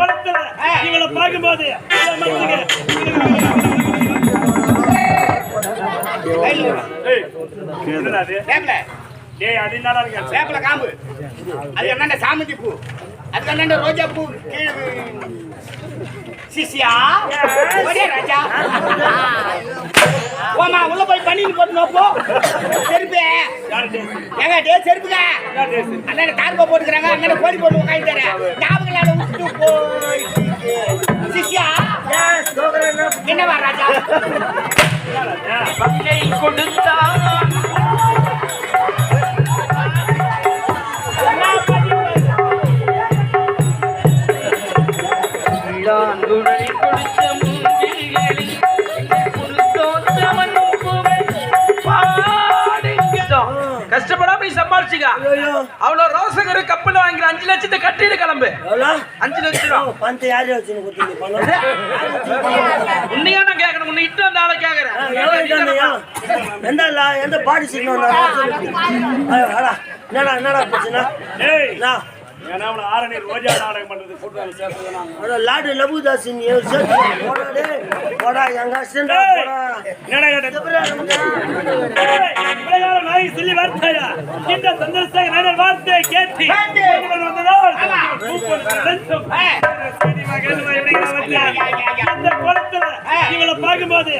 குளத்துல இவளை பார்க்கும்போது சேப்பல காம்பு அது என்ன சாமந்தி பூ அதுக்கு என்ன ரோஜா பூ சிசியா ராஜா ஓமா உள்ள போய் பண்ணிட்டு போட்டு செருப்பு ஏங்க டே செருப்புங்க அண்ணன் தார்பா போட்டுக்கிறாங்க அண்ணன் கோழி போட்டு உட்காந்துட்டாரு ஞாபகம் விட்டு போய் சிசியா என்னவா ராஜா கொடுத்தா கஷ்டப்படாம சம்பாரிச்சுக்க அவ்வளவு ரோசகர் கப்பல் வாங்கிற 5 லட்சத்தை கட்டிட்டு கிளம்பு 5 லட்சம் பணத்தை யாரு வச்சு உன்னையா நான் கேட்கறேன் உன்னை இட்டு அந்த ஆளை கேட்கறேன் எந்த பாடி சீட் என்னடா பிரச்சனை ஆரணி ரோஜா நாடகம் பண்றது லாடு லபுதாஸ் சொல்லி வார்த்தையா இந்த சந்தர்ப்ப வார்த்தையை கேட்டு இந்த குளத்துல இவளை பார்க்கும்போது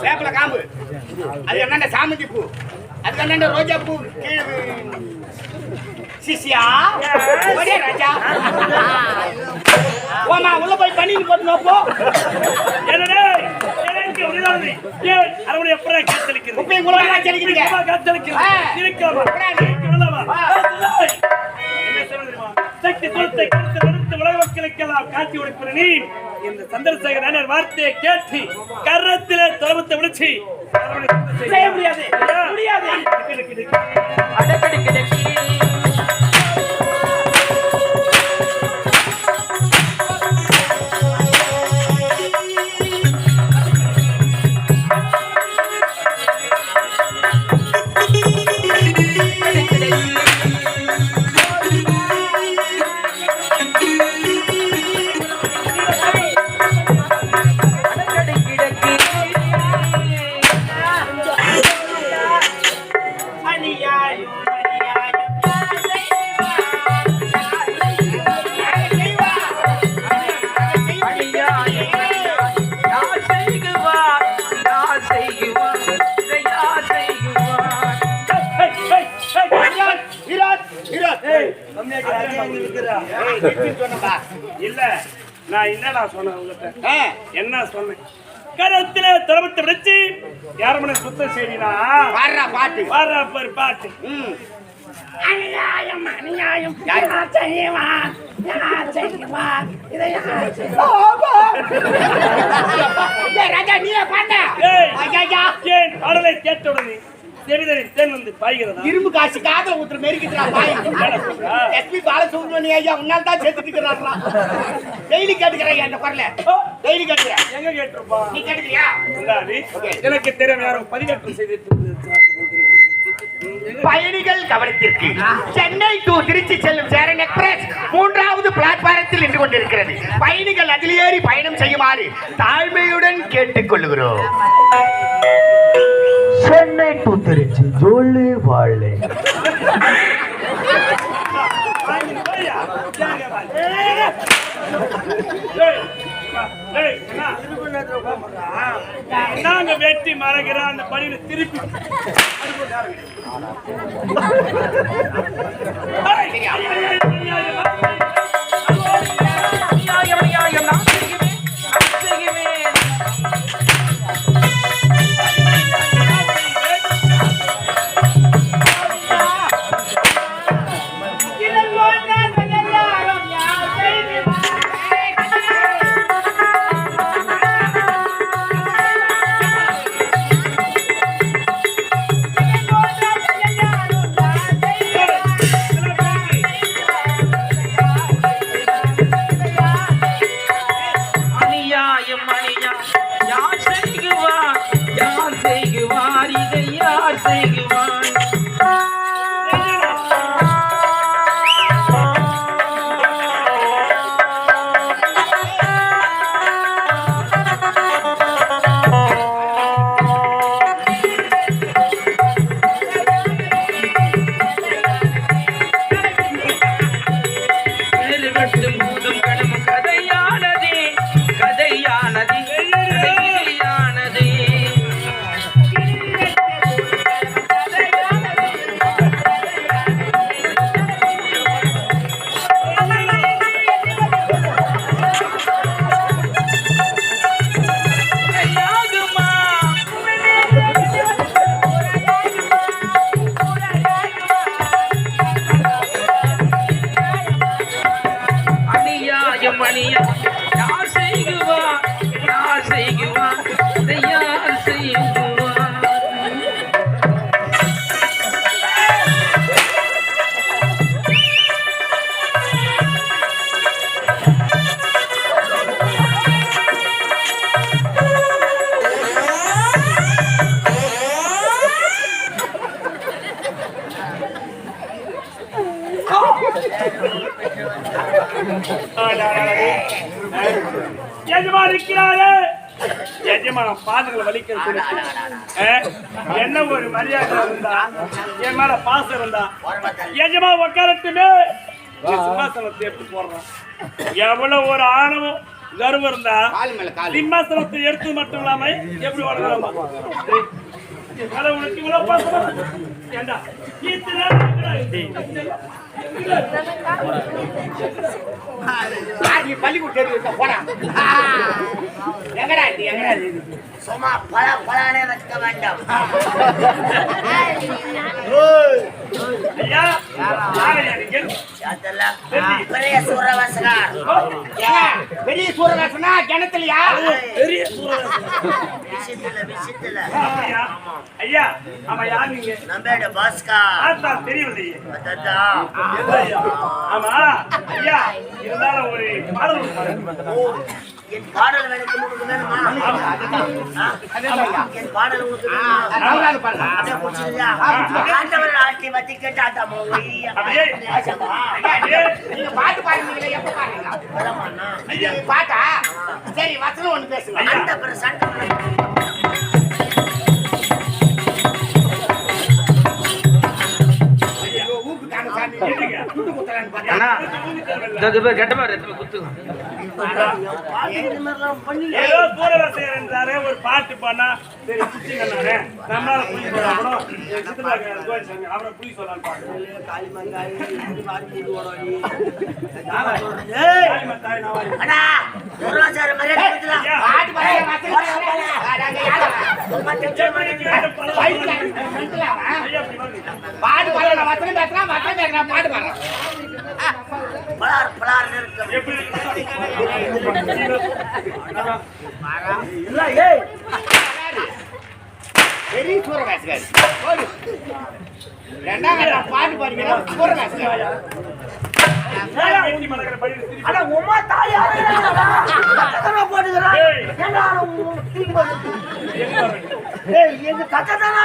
சேப்பல காம்பு அது என்ன சாமந்தி பூ அதுக்கு என்ன ரோஜா பூ சிசியா ராஜா ஓமா உள்ள போய் பண்ணிட்டு போட்டு சக்தி குலத்தை உலக மக்களுக்கெல்லாம் காட்சி கொடுக்கிற நீ இந்த சந்திரசேகர வார்த்தையை கேட்டு கரத்திலே தொடர்பத்தை விழிச்சு செய்ய முடியாது இல்ல நான் என்னடா சொன்னேன் உங்ககிட்ட என்ன சொன்னேன் கரத்திலே தொடர்பத்தை விடுச்சு யாரமனை சுத்தம் செய்தினா பாட்டு பாட்டு அநியாயம் அநியாயம் செய்வான் ராஜா நீ பண்ண பாடலை கேட்டவுடனே இரும்பு காசு காதல ஊத்துற மெரிக்கிறான் எஸ்பி பாலசுப்ரமணிய ஐயா உன்னால தான் சேர்த்துட்டு இருக்கிறாங்களா டெய்லி கேட்டுக்கிறேன் அந்த குரல டெய்லி கேட்டுக்கிறேன் எங்க கேட்டிருப்பா நீ கேட்டுக்கிறியா எனக்கு தெரியும் யாரும் பதிவேற்றம் செய்து பயணிகள் கவனத்திற்கு சென்னை டு திருச்சி செல்லும் சேரன் எக்ஸ்பிரஸ் 3வது பிளாட்பாரத்தில் நின்று கொண்டிருக்கிறது பயணிகள் அதில் ஏறி பயணம் செய்யுமாறு தாழ்மையுடன் கேட்டுக்கொள்கிறோம் சென்னை டு திருச்சி ஜோலி வாழை நாங்க வெட்டி மறைக்கிற அந்த பணியில திருப்பி யார் செய்குவான் எஜமானம் பாதங்களை வலிக்க என்ன ஒரு மரியாதை இருந்தா என் மேல பாசம் இருந்தா எஜமா உட்காரட்டுமே சிம்மாசனத்தை எப்படி போடுறான் எவ்வளவு ஒரு ஆணவம் கர்வம் இருந்தா சிம்மாசனத்தை எடுத்து மட்டும் இல்லாம எப்படி வளர்க்கலாமா உனக்கு இவ்வளவு பாசம் ஏண்டா பள்ளிக்கூடம் போடா எங்கடா சும்மா பலானே வைக்க வேண்டாம் பெரிய சூரவாசனா கிணத்துலயா பெரிய ஐயா ஆமா யார் நீங்க நம்பேட பாஸ்கா தெரியவில்லையே ஆமா ஐயா இருந்தாலும் ஒரு பாடல் என் பாடல் எனக்கு உங்களுக்கு வேணுமா என் பாடல் உங்களுக்கு ஆண்டவர் ஆட்டி வத்தி கேட்டாட்டா பாட்டு பாடுறீங்களா எப்ப பாடுறீங்களா பாட்டா சரி வசனம் ஒண்ணு பேசுங்க அந்த ஒரு பாட்டு பண்ணா சரி புடிச்சுங்க நம்மளால புளி அவரை புளி சொல்லலாம் பாட்டு பெரிய சூரகாசுகாரி ரெண்டாவது பாட்டு பாடிக்கிறேன் சூரகாசுகாரி உமா தாயா போட்டுக்கிறான் எங்க கதை தானா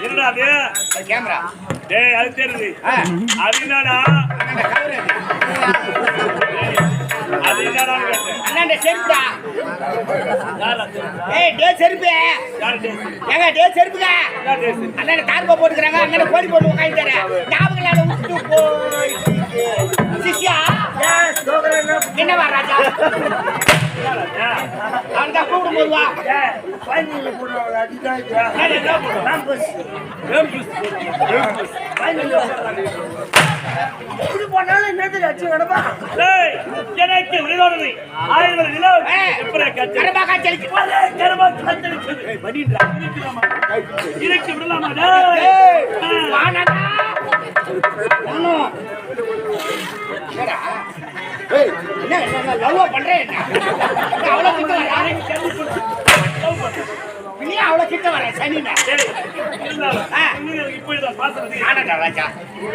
என்னடாது கேமரா டேய் அது தெரியுது அது என்னடா அது என்னடா அண்ணா செருப்புடா ஏய் டே செருப்பு ஏங்க டே செருப்புங்க அண்ணா தார்பா போட்டுக்கறாங்க அண்ணா கோடி போட்டு உட்கார்ந்தாரு ஞாபகங்கள விட்டு போய் சிஷ்யா என்ன வா ராஜா அந்த கூப்பிடும் போது வா ஃபைனல்ல போடுறாங்க அதுதான் நாம்பஸ் ஃபைனல்ல இப்படி போனாலும் என்னது அச்சு கடப்பா டேய் எனக்கு விரோதனை 1000 நிலோ எப்பற கச்ச கடப்பா காச்சலிக்கு கடப்பா காச்சலிக்கு வடிடா இருக்கு விடலாமா டேய் வாடா ஒண்ணு ஏடா ஏய் என்ன லவ் பண்றேன் அவ்வளவு கிட்ட வர நீ அவ்வளவு கிட்ட வர சனினா டேய் இல்ல இப்ப பாசம் அதிகம். ஆனடா ராஜா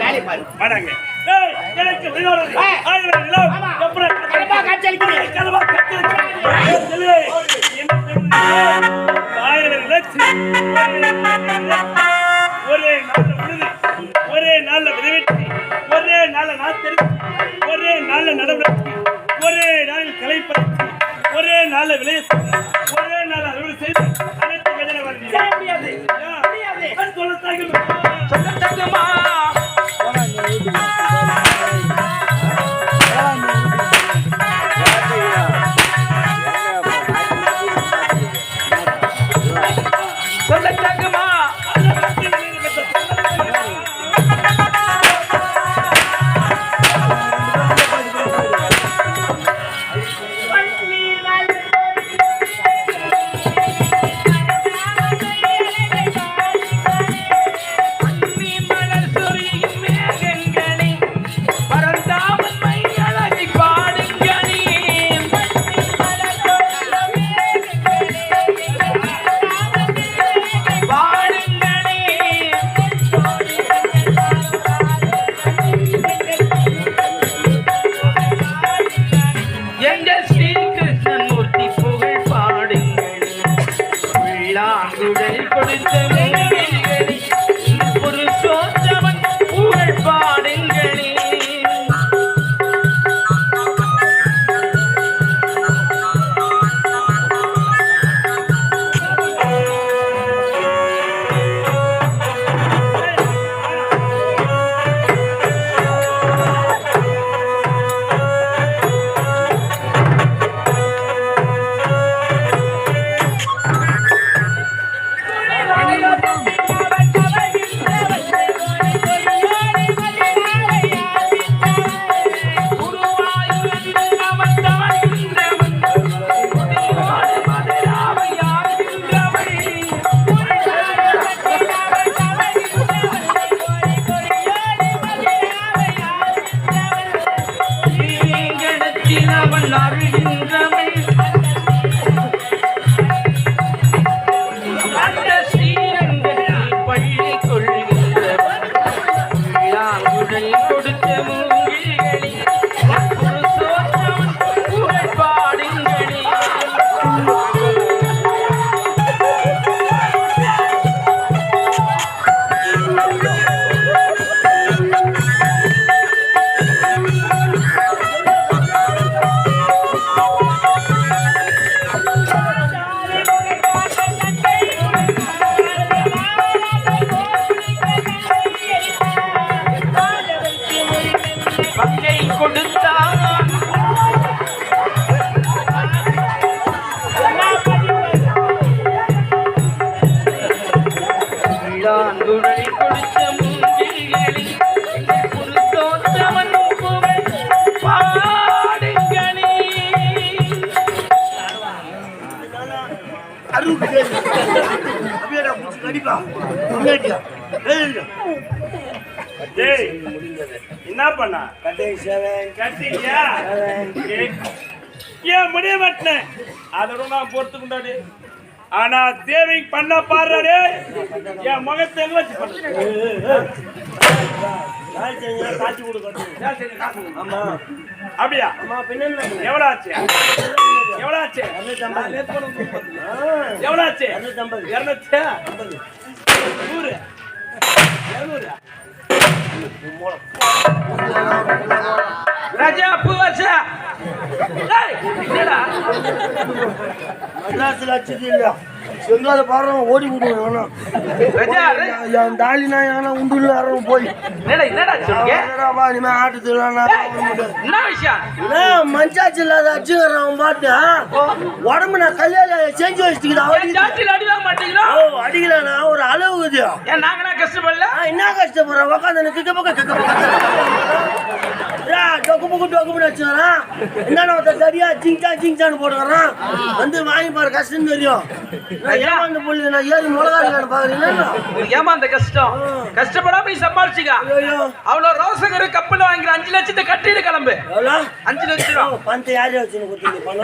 வேலை பாரு வாடாங்க. ஏய், எனக்கு விளையாடுறது. ஏய். ஆயிரம் நிலம். ஆமா. அப்புறம் கலப்பா காய்ச்சலிக்குது. கலப்பா காய்ச்சலிக்குது. ஏய், சொல்லு. என்ன செய்வது? ஆயிரம் லட்சம். ஒரே நாள்ல உழுது, ஒரே நாள்ல விதைவெட்டி, ஒரே நாள்ல நாத்தெடுத்து, ஒரே நாள்ல நடவடிக்கை, ஒரே நாளில் களை பறித்து, ஒரே நாள்ல விளைய செய்து, ஒரே நாள் அறுவடை செய்து அனைத்து வேதனை வருது. முடியாது அது சொல்லத்தாங்க. சொல்லத்தக்கமா சொல்லத்தக்கமா டேய், என்ன பண்ணா கட்டியா? ஏன் முடிய மாட்டேன் அதோட நான் பொறுத்துக்கிட்டாரு. ஆனா தேவை பண்ண பாடுறாரு. என் முகத்தை எங்க வச்சு காட்சி கொடுக்கணும். அப்படியா? எவ்வளவு ஆச்சு? எவ்வளவு ஆச்சு? எவ்வளவு ஆச்சு? 250. 100. 200. ராஜா பூவாசா மദ്രാസിൽ അച്ഛനില്ല செங்கால பாடுறவன் ஓடி விடுவேன் என் தாலினா ஏன்னா உண்டுல போய் ஆட்டத்துல மஞ்சாச்சு இல்லாத அச்சுங்கிறான் பாட்டு உடம்பு நான் கல்யாண செஞ்சு வச்சுக்கிட்டேன் அடிக்கலண்ணா ஒரு அளவுக்குது கஷ்டப்படல என்ன கஷ்டப்படுறேன் உக்காந்து கிக்க பக்கம் டொக்குன்னு வச்சுக்கிறான். என்னடா ஒருத்தன் தடியா ஜிங்சான்னு போட்டுக்கிறான். வந்து வாங்கி பாரு, கஷ்டம் தெரியும். நான் ஏமாந்து போய் நான் ஏறி மிளகாரிக்கான்னு பாக்குறீங்களா? ஏமாந்த கஷ்டம் கஷ்டப்படாம நீ சம்பாரிச்சுக்கா. அவ்வளவு ரோசகர் கப்பல் வாங்கிற 5 லட்சத்தை கட்டிட்டு கிளம்பு. 5 லட்சம் பணத்தை யாரையும் வச்சுன்னு கொடுத்து பண்ண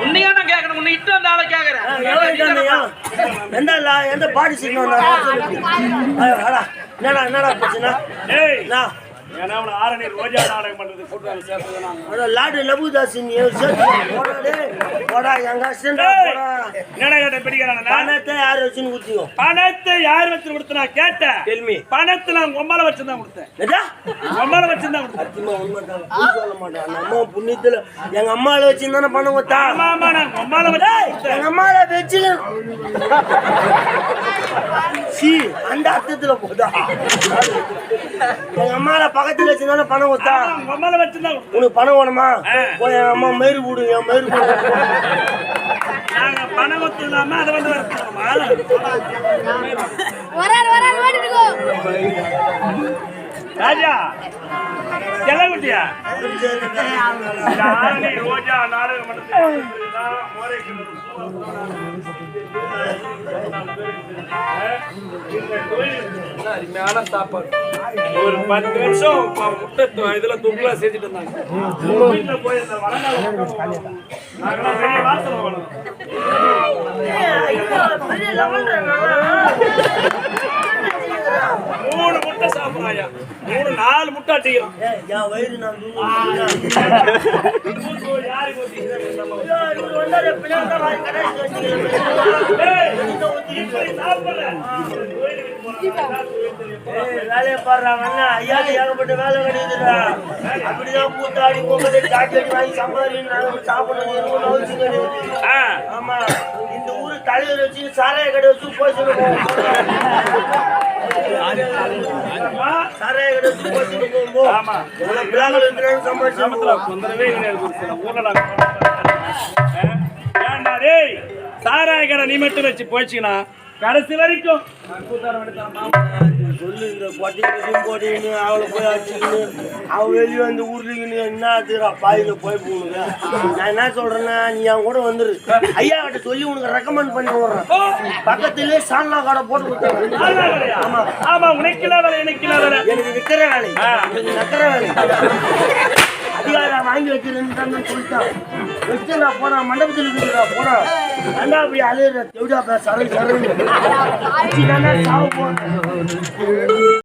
உன்னையா நான் கேட்கறேன். உன்னை இட்டு வந்த ஆளை கேட்கறேன். எந்த பாடி சீக்கிரம் என்னடா பிரச்சனை? ஏன்னா அவனை ஆரணி ரோஜா நாடகம் பண்றது கூட்டாளி சேர்த்து லாடு லபுதாசி போடா எங்க பணத்தை யாரு வச்சுன்னு கொடுத்தீங்க? பணத்தை யார் வச்சு கொடுத்தா கேட்டேன். கேள்வி பணத்தை நான் உம்மால வச்சுதான் கொடுத்தேன். உம்மால வச்சுதான் கொடுத்தேன். சொல்ல மாட்டேன். அம்மா புண்ணியத்துல எங்க அம்மால வச்சிருந்தானே பணம் கொடுத்தா. ஆமா நான் உம்மால வச்சு எங்க அம்மால வச்சு அந்த அர்த்தத்துல போதா எங்க அம்மால பக்கத்துல வச்சிருந்தானே பணம் கொடுத்தா. உம்மால வச்சுதான் உனக்கு பணம் வேணுமா? போய் என் அம்மா மயிறு போடு, என் மயிறு போடு. நாங்க பணம் கொடுத்துலாம அதை வந்து ராஜா செல்லகுட்டியா ரோஜா நாடகம் சாப்பாடு ஒரு 10 வருஷம் முட்டை இதுல துப்புல செஞ்சுட்டு இருந்தாங்க. போய் மூணு முட்டை சாப்பிடுறாயா? 3-4 முட்டை அடிக்கிறோம். என் வயிறு நான் வேலையை பாடுறாங்க. ஐயா ஏகப்பட்ட வேலை கிடையாதுடா. அப்படிதான் கூத்தாடி போகுது சாக்லேட் வாங்கி சம்பாதிக்கிறாங்க. சாப்பிடணும் அவசியம் கிடையாது. ஆமா, இந்த ஊரு தலைவர் வச்சு சாராய கடை வச்சு போய் சொல்லுவோம். சாராய கடை வச்சு போய் சொல்லுவோம். ஆமா சம்பாதிச்சு தொந்தரவே டேய் சாராய கடை நீ மட்டும் வச்சு போச்சுன்னா கடைசி வரைக்கும் சொல்லு. இந்த கொட்டின்னு போட்டின்னு அவளை போய் அடிச்சுக்கின்னு அவ வெளியே வந்து ஊர்லிங்கன்னு என்ன ஆச்சுரா பாயில போய் போகணுங்க. நான் என்ன சொல்றேன்னா, நீ அவன் கூட வந்துரு. ஐயா கிட்ட சொல்லி உனக்கு ரெக்கமெண்ட் பண்ணி விடுறேன். பக்கத்திலே சால்னா கடை போட்டு கொடுத்தாங்க. ஆமா ஆமா, உனக்கு வேலை எனக்கு வேலை. எனக்கு விற்கிற வேலை, எனக்கு நக்கிற வேலை. அதிகாரம் வாங்கி வச்சிருந்தேன்னு சொல்லிட்டான். வச்சு நான் போனா மண்டபத்தில் இருக்குதுடா போனா அண்ணா அப்படி அழுகுற எப்படியா சரண் சாவு போன